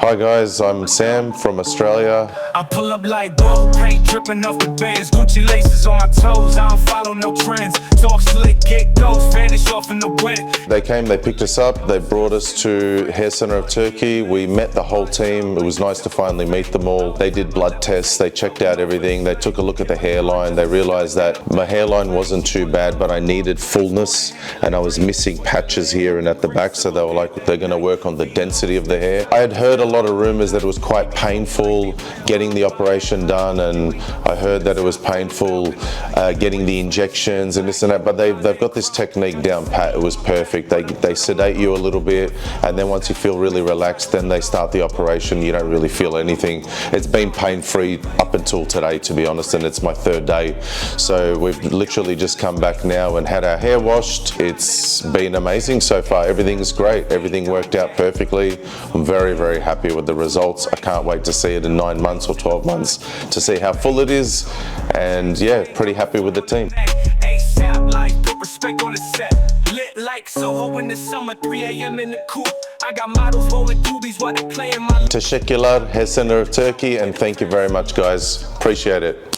Hi guys, I'm Sam from Australia. I pull up like gold paint dripping off the bands, Gucci laces on my toes. I don't follow no trends. Talk slick, get ghost, vanish off in the wind. They came, they picked us up, they brought us to Hair Center of Turkey. We met the whole team. It was nice to finally meet them all. They did blood tests, they checked out everything, they took a look at the hairline. They realized that my hairline wasn't too bad, but I needed fullness and I was missing patches here and at the back, so they were like, they're gonna work on the density of the hair. I had heard a lot of rumors that it was quite painful getting the operation done, and I heard that it was painful getting the injections and this and that, but they've got this technique down pat. It was perfect. They sedate you a little bit, and then once you feel really relaxed, then they start the operation. You don't really feel anything. It's been pain-free up until today, to be honest, and it's my third day. So we've literally just come back now and had our hair washed. It's been amazing so far. Everything's great. Everything worked out perfectly. I'm very, very happy with the results. I can't wait to see it in 9 months or 12 months to see how full it is, and yeah, pretty happy with the team. Respect on the set, lit like Soho in the summer, 3 a.m. in the coupe. I got models rolling doobies while they playing my... Teşekkürler, Hair Center of Turkey, and thank you very much guys. Appreciate it.